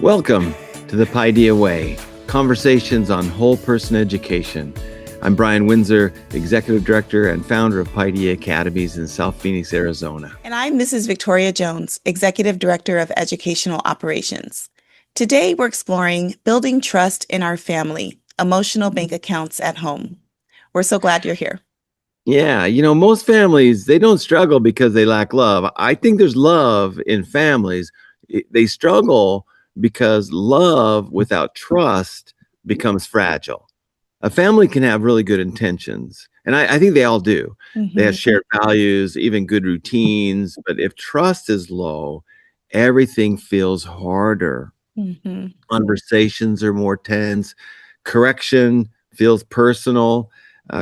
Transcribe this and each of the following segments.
Welcome to the Paideia Way, conversations on whole person education. I'm Brian Winsor, Executive Director and founder of Paideia Academies in South Phoenix, Arizona. And I'm Mrs. Victoria Jones, Executive Director of Educational Operations. Today, we're exploring building trust in our family, emotional bank accounts at home. We're so glad you're here. Yeah, most families, they don't struggle because they lack love. I think there's love in families. They struggle because love without trust becomes fragile. A family can have really good intentions, and I think they all do. They have shared values, even good routines, but if trust is low, everything feels harder. Conversations are more tense, correction feels personal,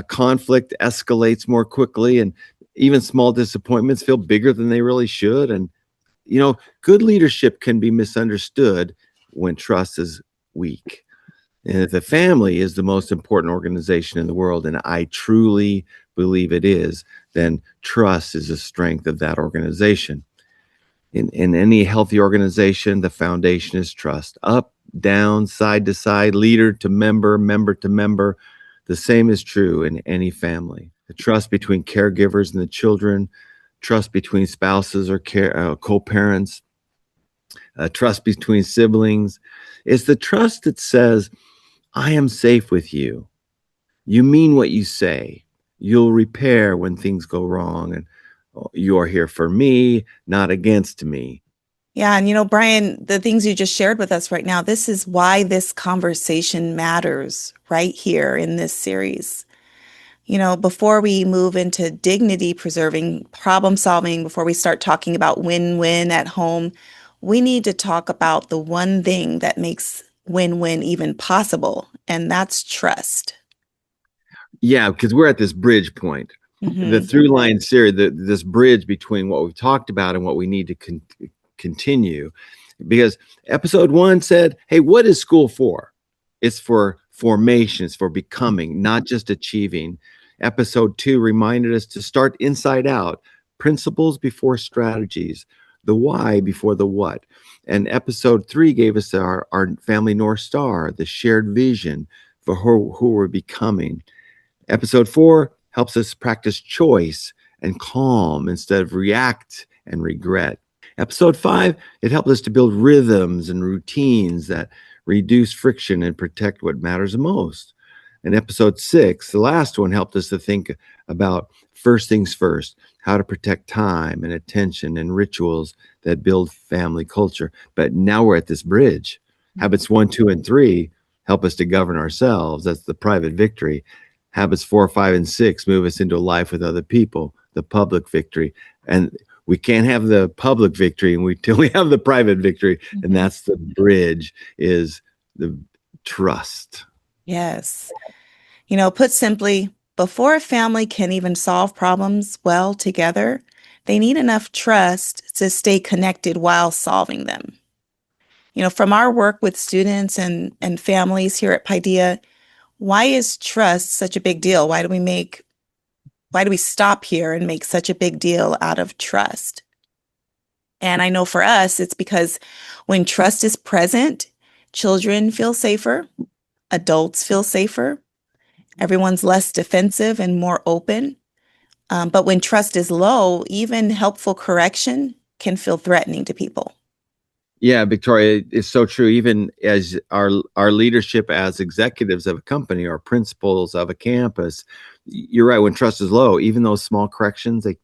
conflict escalates more quickly, and even small disappointments feel bigger than they really should. And good leadership can be misunderstood when trust is weak. And if the family is the most important organization in the world, and I truly believe it is, then trust is the strength of that organization. In any healthy organization, the foundation is trust. Up, down, side to side, leader to member, member to member. The same is true in any family. The trust between caregivers and the children, trust between spouses or co-parents, trust between siblings. It's the trust that says, I am safe with you. You mean what you say. You'll repair when things go wrong, and you are here for me, not against me. Yeah, and Brian, the things you just shared with us right now, this is why this conversation matters right here in this series. Before we move into dignity preserving, problem solving, before we start talking about win-win at home, we need to talk about the one thing that makes win-win even possible, and that's trust. Yeah, because we're at this bridge point. The through line series, this bridge between what we've talked about and what we need to continue. Because episode 1 said, hey, what is school for? It's for formation, it's for becoming, not just achieving. Episode 2 reminded us to start inside out, principles before strategies, the why before the what. And episode 3 gave us our family North Star, the shared vision for who we're becoming. Episode 4 helps us practice choice and calm instead of react and regret. Episode 5, it helped us to build rhythms and routines that reduce friction and protect what matters most. And episode 6, the last one, helped us to think about first things first, how to protect time and attention and rituals that build family culture. But now we're at this bridge. Habits 1, 2, and 3 help us to govern ourselves. That's the private victory. Habits 4, 5, and 6 move us into a life with other people, the public victory. And we can't have the public victory until we have the private victory. And that's the bridge, is the trust. Yes. Put simply, before a family can even solve problems well together, they need enough trust to stay connected while solving them. From our work with students and families here at Paideia, why is trust such a big deal? Why do we stop here and make such a big deal out of trust? And I know for us, it's because when trust is present, children feel safer, adults feel safer, everyone's less defensive and more open. But when trust is low, even helpful correction can feel threatening to people. Yeah, Victoria, it's so true. Even as our leadership as executives of a company or principals of a campus, you're right. When trust is low, even those small corrections, it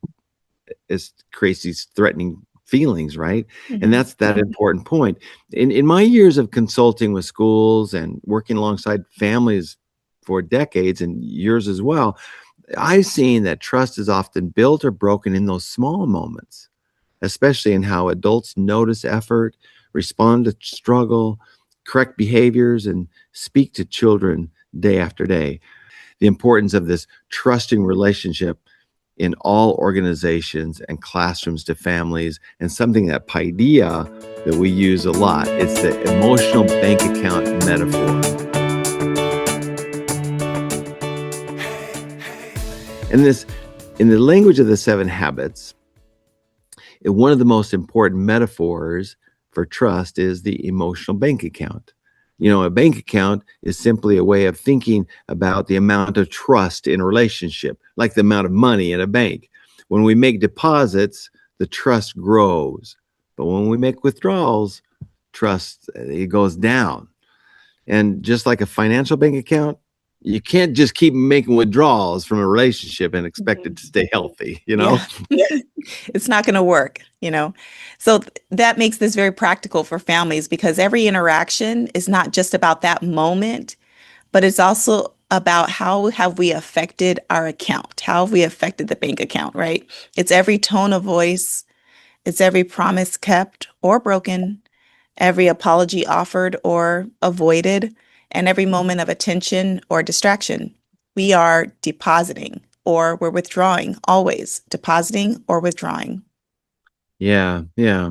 creates these threatening feelings, right? And that's that important point. In my years of consulting with schools and working alongside families for decades and years as well, I've seen that trust is often built or broken in those small moments, especially in how adults notice effort, respond to struggle, correct behaviors, and speak to children day after day. The importance of this trusting relationship in all organizations and classrooms to families, and something that Paideia that we use a lot. It's the emotional bank account metaphor. And this, in the language of the 7 habits, one of the most important metaphors for trust is the emotional bank account. A bank account is simply a way of thinking about the amount of trust in a relationship, like the amount of money in a bank. When we make deposits, the trust grows. But when we make withdrawals, trust, it goes down. And just like a financial bank account, you can't just keep making withdrawals from a relationship and expect it to stay healthy, Yeah. It's not going to work. So that makes this very practical for families because every interaction is not just about that moment, but it's also about how have we affected our account? How have we affected the bank account, right? It's every tone of voice, it's every promise kept or broken, every apology offered or avoided, and every moment of attention or distraction. We are depositing or we're withdrawing, always depositing or withdrawing. Yeah, yeah.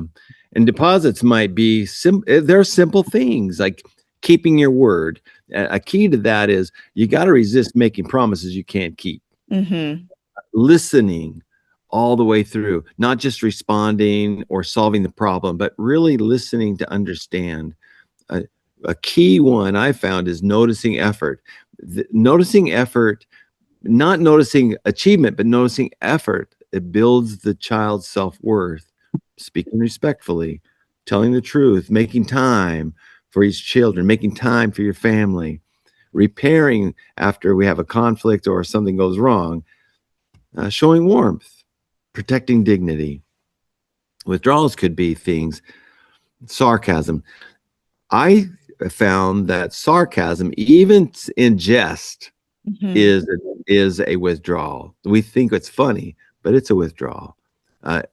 And deposits might be they're simple things like keeping your word. A key to that is you got to resist making promises you can't keep. Mm-hmm. Listening all the way through, not just responding or solving the problem, but really listening to understand. A key one I found is noticing effort. Noticing effort, not noticing achievement, but noticing effort. It builds the child's self-worth. Speaking respectfully, telling the truth, making time for each children, making time for your family, repairing after we have a conflict or something goes wrong, showing warmth, protecting dignity. Withdrawals could be things, sarcasm. I found that sarcasm, even in jest, Mm-hmm. is a withdrawal. We think it's funny, but it's a withdrawal.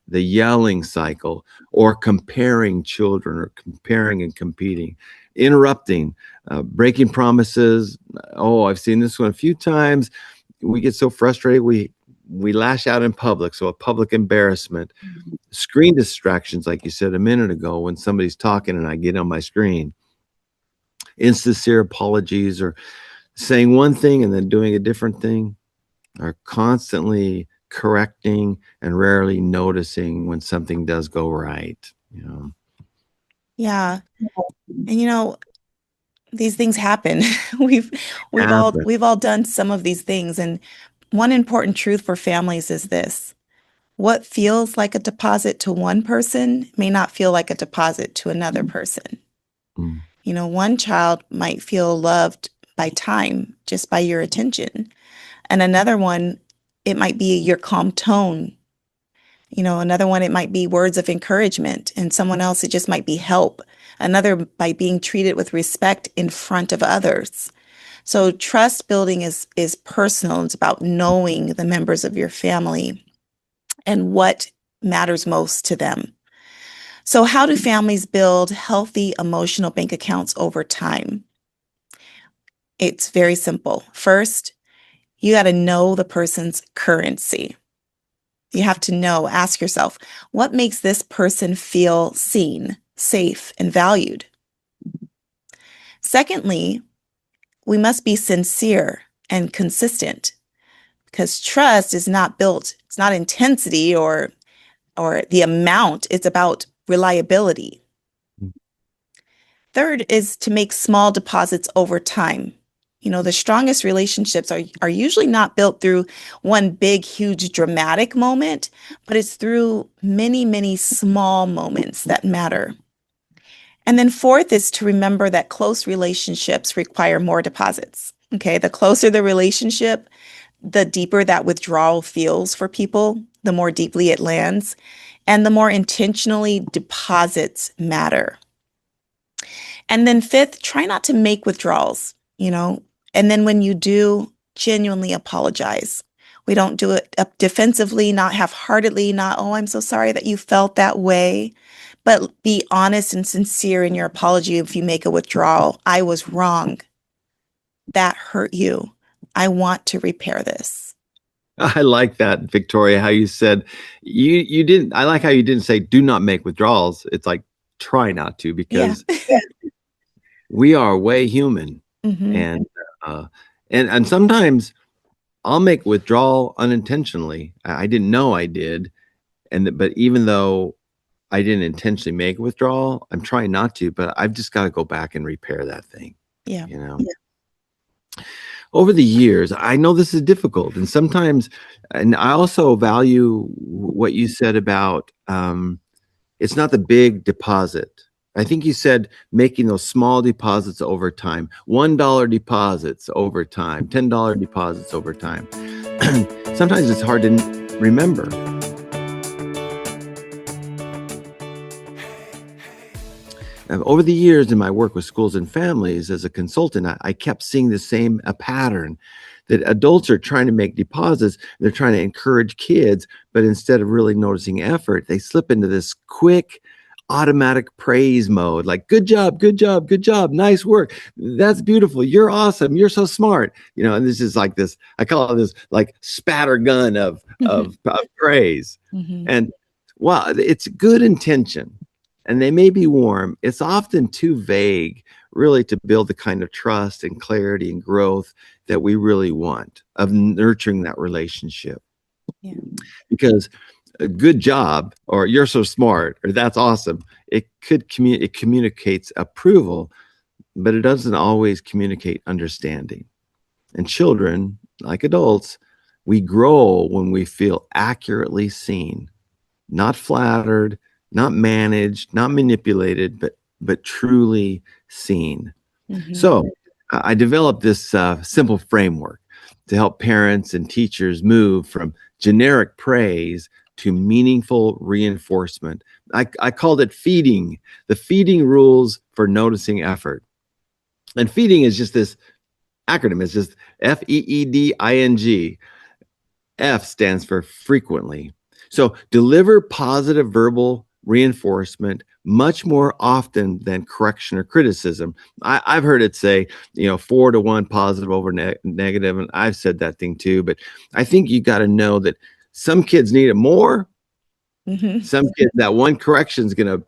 The yelling cycle, or comparing children, or comparing and competing, interrupting, breaking promises. Oh, I've seen this one a few times. We get so frustrated, we lash out in public. So a public embarrassment, screen distractions, like you said a minute ago, when somebody's talking and I get on my screen, insincere apologies, or saying one thing and then doing a different thing, are constantly correcting and rarely noticing when something does go right. Yeah. And these things happen. We've we've all Happen. we've all done some of these things. And one important truth for families is this. What feels like a deposit to one person may not feel like a deposit to another person. Mm. One child might feel loved by time, just by your attention. And another one, it might be your calm tone. Another one, it might be words of encouragement. And someone else, it just might be help. Another by being treated with respect in front of others. So trust building is personal. It's about knowing the members of your family and what matters most to them. So how do families build healthy emotional bank accounts over time? It's very simple. First, you got to know the person's currency. You have to ask yourself, what makes this person feel seen, safe, and valued? Secondly, we must be sincere and consistent because trust is not built, it's not intensity or the amount, it's about reliability. Third is to make small deposits over time. The strongest relationships are usually not built through one big, huge, dramatic moment, but it's through many, many small moments that matter. And then fourth is to remember that close relationships require more deposits. Okay, the closer the relationship, the deeper that withdrawal feels for people, the more deeply it lands, and the more intentionally deposits matter. And then fifth, try not to make withdrawals, and then when you do, genuinely apologize. We don't do it defensively, not half-heartedly, not, oh, I'm so sorry that you felt that way, but be honest and sincere in your apology if you make a withdrawal. I was wrong. That hurt you. I want to repair this. I like that, Victoria, how you said you didn't. I like how you didn't say do not make withdrawals. It's like try not to, Yeah. because we are way human. Mm-hmm. And and sometimes I'll make withdrawal unintentionally. I didn't know I did. But even though I didn't intentionally make a withdrawal. I'm trying not to, but I've just got to go back and repair that thing. Yeah. You know, over the years, I know this is difficult, and sometimes, and I also value what you said about it's not the big deposit. I think you said making those small deposits over time, $1 deposits over time, $10 deposits over time. Sometimes it's hard to remember. Over the years in my work with schools and families as a consultant, I kept seeing the same pattern that adults are trying to make deposits. They're trying to encourage kids, but instead of really noticing effort, they slip into this quick automatic praise mode, like good job, good job, good job, nice work, that's beautiful, you're awesome, you're so smart, and this is like this, I call it this like spatter gun of praise. And while it's good intention and they may be warm, it's often too vague really to build the kind of trust and clarity and growth that we really want of nurturing that relationship. Because a good job, or you're so smart, or that's awesome, it communicates approval, but it doesn't always communicate understanding. And children, like adults, we grow when we feel accurately seen, not flattered, not managed, not manipulated, but truly seen. So I developed this simple framework to help parents and teachers move from generic praise to meaningful reinforcement. I called it feeding, the feeding rules for noticing effort. And feeding is just this acronym. It's just FEEDING. F stands for frequently. So deliver positive verbal reinforcement much more often than correction or criticism. I've heard it say, 4-to-1 positive over negative. And I've said that thing too. But I think you got to know that some kids need it more. Some kids, that one correction is going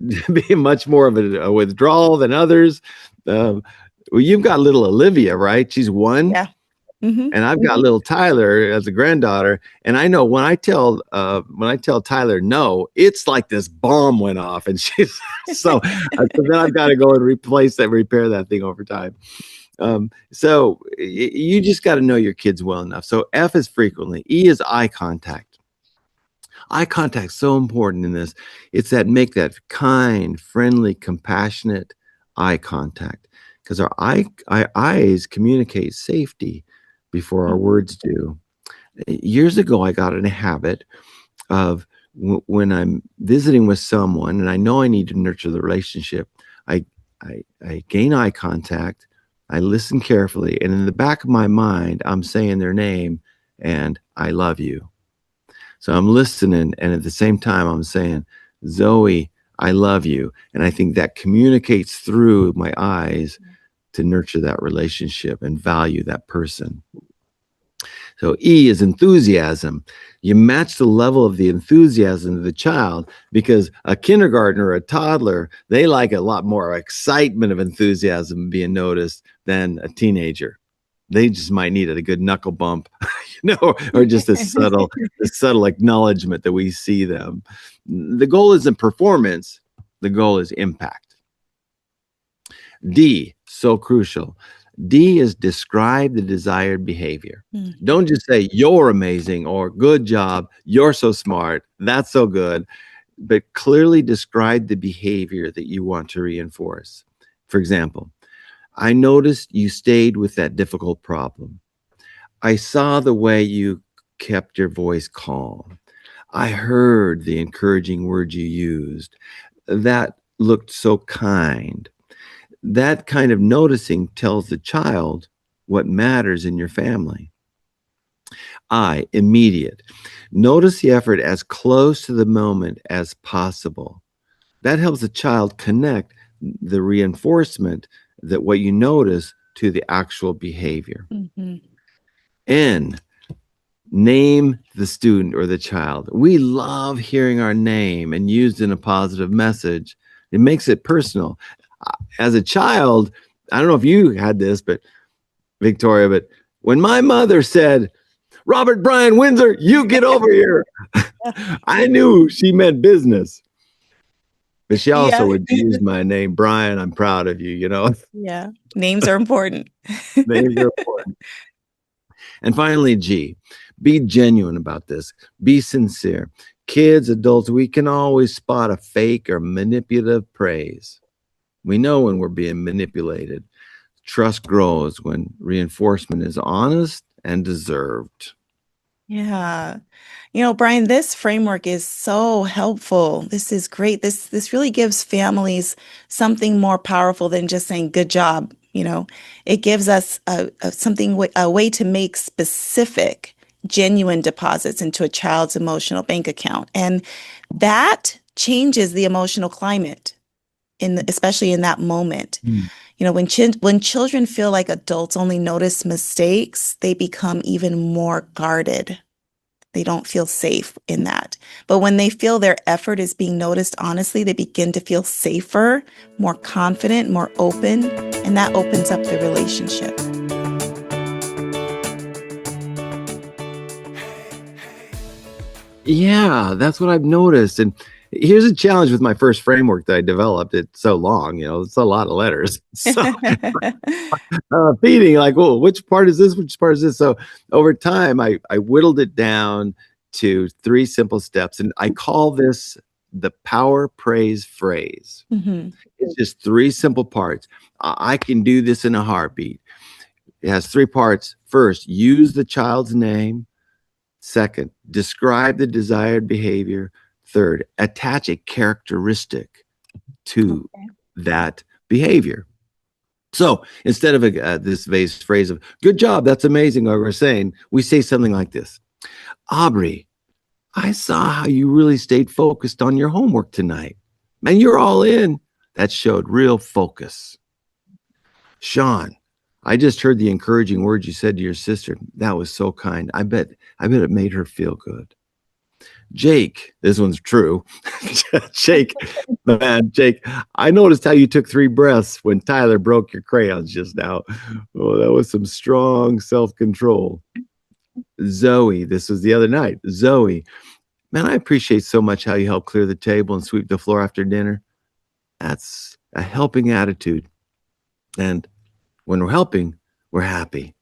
to be much more of a withdrawal than others. Well, you've got little Olivia, right? She's 1. Yeah. And I've got little Tyler as a granddaughter, and I know when I tell Tyler no, it's like this bomb went off, and she's so then I've got to go and repair that thing over time. So you just got to know your kids well enough. So F is frequently. E is eye contact. Eye contact is so important in this. It's make that kind, friendly, compassionate eye contact, because our eyes communicate safety before our words do. Years ago, I got in a habit of when I'm visiting with someone and I know I need to nurture the relationship, I gain eye contact, I listen carefully, and in the back of my mind, I'm saying their name and I love you. So I'm listening, and at the same time, I'm saying, Zoe, I love you. And I think that communicates through my eyes to nurture that relationship and value that person. So E is enthusiasm. You match the level of the enthusiasm of the child, because a kindergartner or a toddler, they like a lot more excitement of enthusiasm being noticed than a teenager. They just might need a good knuckle bump, or just a subtle acknowledgement that we see them. The goal isn't performance. The goal is impact. D, so crucial. D is describe the desired behavior. Don't just say you're amazing or good job, you're so smart, that's so good, but clearly describe the behavior that you want to reinforce. For example, I noticed you stayed with that difficult problem. I saw the way you kept your voice calm. I heard the encouraging words you used. That looked so kind. That kind of noticing tells the child what matters in your family. I, immediate. Notice the effort as close to the moment as possible. That helps the child connect the reinforcement that what you notice to the actual behavior. N, name the student or the child. We love hearing our name and used in a positive message. It makes it personal. As a child, I don't know if you had this, but Victoria, but when my mother said, Robert Brian Winsor, you get over here, I knew she meant business. But she also Yeah. would use my name, Brian. I'm proud of you. Yeah. Names are important. Names are important. And finally, G, be genuine about this. Be sincere. Kids, adults, we can always spot a fake or manipulative praise. We know when we're being manipulated. Trust grows when reinforcement is honest and deserved. Yeah. Brian, this framework is so helpful. This is great. This really gives families something more powerful than just saying good job. It gives us a way to make specific, genuine deposits into a child's emotional bank account. And that changes the emotional climate especially in that moment. Mm. When children feel like adults only notice mistakes, they become even more guarded. They don't feel safe in that. But when they feel their effort is being noticed honestly, they begin to feel safer, more confident, more open, and that opens up the relationship. Yeah, that's what I've noticed. And here's a challenge with my first framework that I developed. It's so long, it's a lot of letters. So feeding, like, well, which part is this? Which part is this? So over time, I whittled it down to 3 simple steps. And I call this the power praise phrase. Mm-hmm. It's just 3 simple parts. I can do this in a heartbeat. It has 3 parts. First, use the child's name. Second, describe the desired behavior. Third, attach a characteristic to that behavior. So instead of this phrase of good job, that's amazing, or we're saying, we say something like this: Aubrey, I saw how you really stayed focused on your homework tonight. Man, you're all in. That showed real focus. Sean, I just heard the encouraging words you said to your sister. That was so kind. I bet it made her feel good. Jake, this one's true. Jake, I noticed how you took 3 breaths when Tyler broke your crayons just now. Oh, that was some strong self-control. Zoe, this was the other night. Zoe, man, I appreciate so much how you help clear the table and sweep the floor after dinner. That's a helping attitude. And when we're helping, we're happy.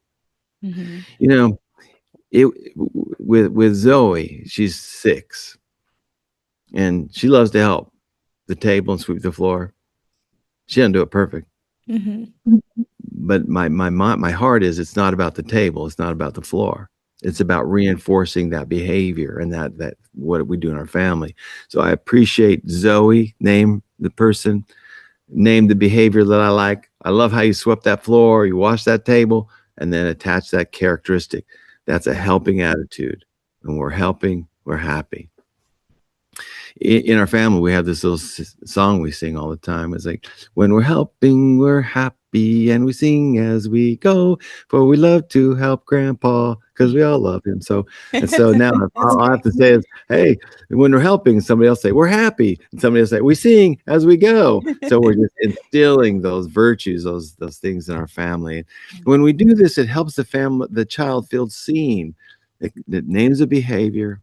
Mm-hmm. It with Zoe, she's 6, and she loves to help the table and sweep the floor. She doesn't do it perfect, but my heart is, it's not about the table, it's not about the floor. It's about reinforcing that behavior and that what we do in our family. So I appreciate Zoe. Name the person, name the behavior that I like. I love how you swept that floor, you washed that table, and then attach that characteristic. That's a helping attitude. And we're helping, we're happy. In our family, we have this little song we sing all the time. It's like, when we're helping, we're happy, and we sing as we go, for we love to help Grandpa, because we all love him. So now all I have to say is, hey, when we're helping, somebody else say, we're happy. And somebody else say, we sing as we go. So we're just instilling those virtues, those things in our family. When we do this, it helps the child feel seen. It names a behavior.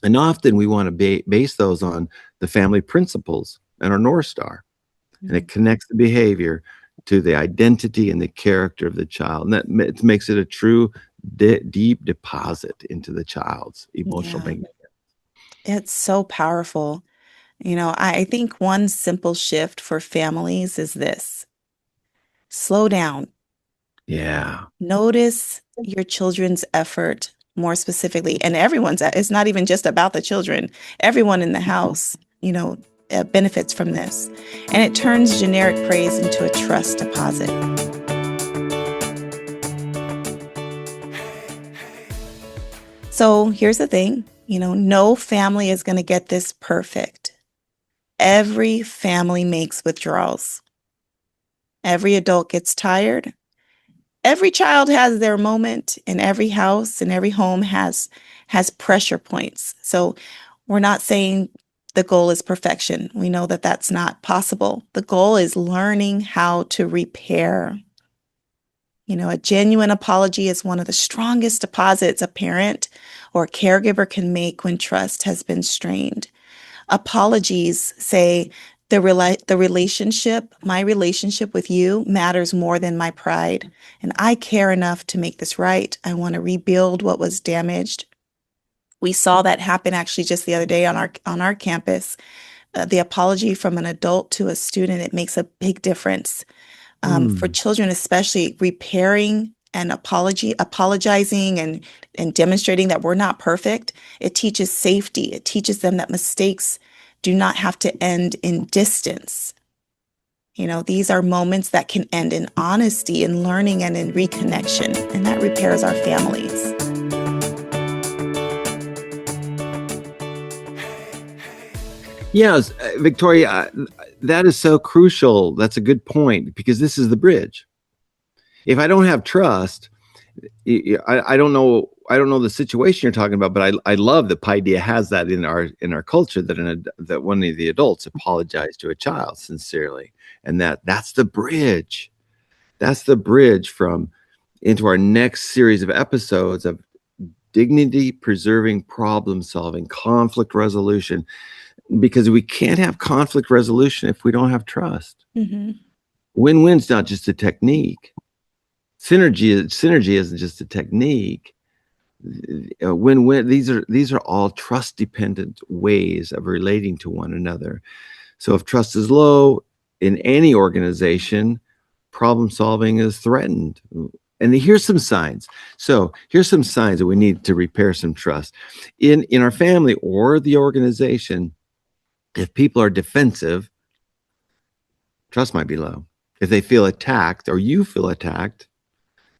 And often we want to base those on the family principles and our North Star. And it connects the behavior to the identity and the character of the child. And that makes it a true deep deposit into the child's emotional bank. It's so powerful. I think one simple shift for families is this: slow down. Yeah. Notice your children's effort more specifically, and it's not even just about the children. Everyone in the house, benefits from this. And it turns generic praise into a trust deposit. So here's the thing, no family is going to get this perfect. Every family makes withdrawals. Every adult gets tired. Every child has their moment, and every house and every home has pressure points. So we're not saying the goal is perfection. We know that that's not possible. The goal is learning how to repair. A genuine apology is one of the strongest deposits a parent or a caregiver can make when trust has been strained. Apologies say my relationship with you matters more than my pride, and I care enough to make this right. I want to rebuild what was damaged. We saw that happen actually just the other day on our campus. The apology from an adult to a student, it makes a big difference. For children, especially repairing and apologizing and demonstrating that we're not perfect. It teaches safety. It teaches them that mistakes do not have to end in distance. These are moments that can end in honesty, in learning, and in reconnection, and that repairs our families. Yes, Victoria, that is so crucial. That's a good point, because this is the bridge. If I don't have trust, I don't know the situation you're talking about, but I love that Paideia has that in our culture, that one of the adults apologized to a child sincerely, and that's the bridge. That's the bridge into our next series of episodes of dignity preserving, problem solving, conflict resolution. Because we can't have conflict resolution if we don't have trust. Mm-hmm. Win-win's not just a technique. Synergy isn't just a technique. Win-win. These are all trust-dependent ways of relating to one another. So if trust is low in any organization, problem solving is threatened. And here's some signs. So here's some signs that we need to repair some trust in our family or the organization. If people are defensive, trust might be low. If they feel attacked or you feel attacked,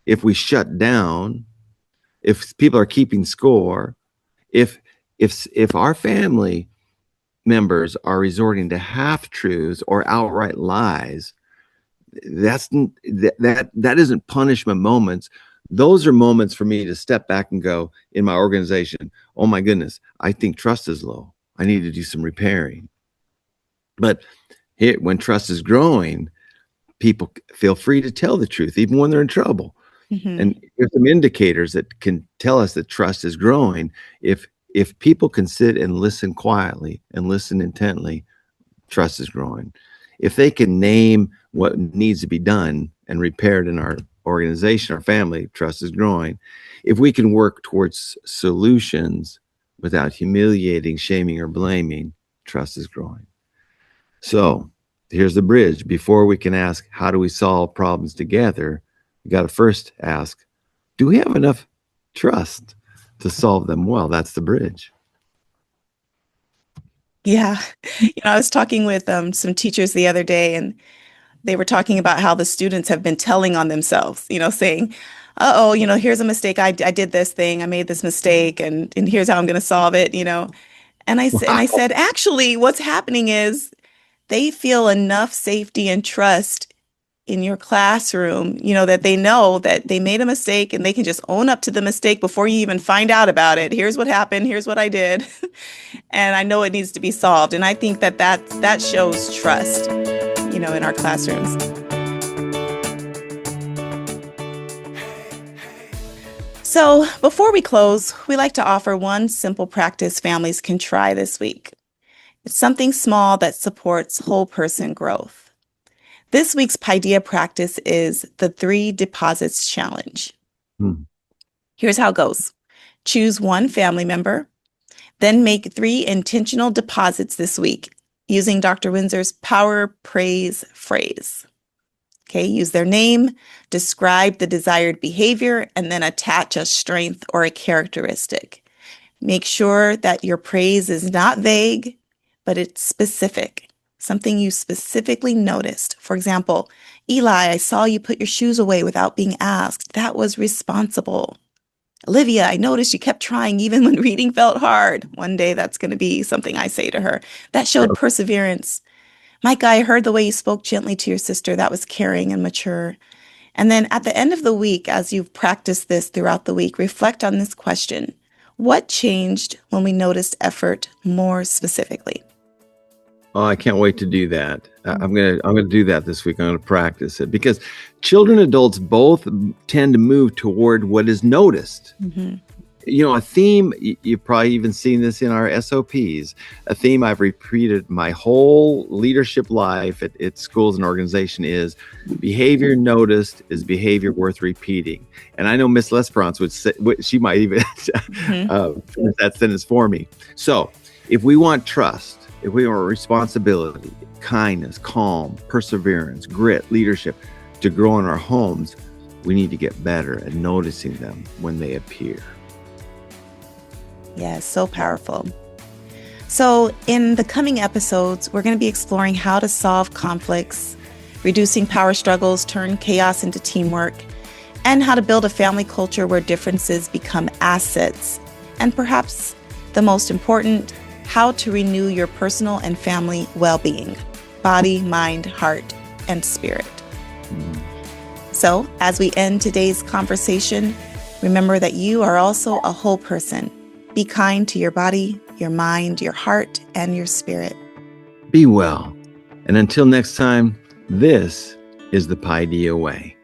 if we shut down, if people are keeping score, if our family members are resorting to half-truths or outright lies, that isn't punishment moments. Those are moments for me to step back and go in my organization, oh my goodness, I think trust is low. I need to do some repairing. But here, when trust is growing, people feel free to tell the truth, even when they're in trouble. Mm-hmm. And there's some indicators that can tell us that trust is growing. If people can sit and listen quietly and listen intently, trust is growing. If they can name what needs to be done and repaired in our organization, our family, trust is growing. If we can work towards solutions without humiliating, shaming, or blaming, trust is growing. So here's the bridge. Before we can ask, how do we solve problems together? We got to first ask, do we have enough trust to solve them well? That's the bridge. Yeah. I was talking with some teachers the other day, and they were talking about how the students have been telling on themselves, saying, uh-oh, here's a mistake. I did this thing. I made this mistake, and here's how I'm going to solve it, And I said, actually, what's happening is they feel enough safety and trust in your classroom, that they know that they made a mistake and they can just own up to the mistake before you even find out about it. Here's what happened. Here's what I did. And I know it needs to be solved. And I think that shows trust, in our classrooms. So before we close, we like to offer one simple practice families can try this week. It's something small that supports whole person growth. This week's Paideia practice is the 3 deposits challenge. Here's how it goes. Choose one family member, then make 3 intentional deposits this week using Dr. Winsor's power praise phrase. Okay, use their name, describe the desired behavior, and then attach a strength or a characteristic. Make sure that your praise is not vague, but it's specific, something you specifically noticed. For example, Eli, I saw you put your shoes away without being asked. That was responsible. Olivia, I noticed you kept trying even when reading felt hard. One day that's going to be something I say to her. That showed perseverance. Micah, I heard the way you spoke gently to your sister. That was caring and mature. And then at the end of the week, as you've practiced this throughout the week, reflect on this question. What changed when we noticed effort more specifically? Oh, I can't wait to do that. I'm gonna do that this week. I'm gonna practice it because children and adults both tend to move toward what is noticed. Mm-hmm. A theme, you've probably even seen this in our SOPs, a theme I've repeated my whole leadership life at schools and organization is behavior noticed is behavior worth repeating. And I know Miss Lesperance would say, she might even finish that sentence for me. So if we want trust, if we want responsibility, kindness, calm, perseverance, grit, leadership to grow in our homes, we need to get better at noticing them when they appear. Yes, so powerful. So in the coming episodes, we're going to be exploring how to solve conflicts, reducing power struggles, turn chaos into teamwork, and how to build a family culture where differences become assets. And perhaps the most important, how to renew your personal and family well-being, body, mind, heart, and spirit. So as we end today's conversation, remember that you are also a whole person. Be kind to your body, your mind, your heart, and your spirit. Be well. And until next time, this is the Paideia Way.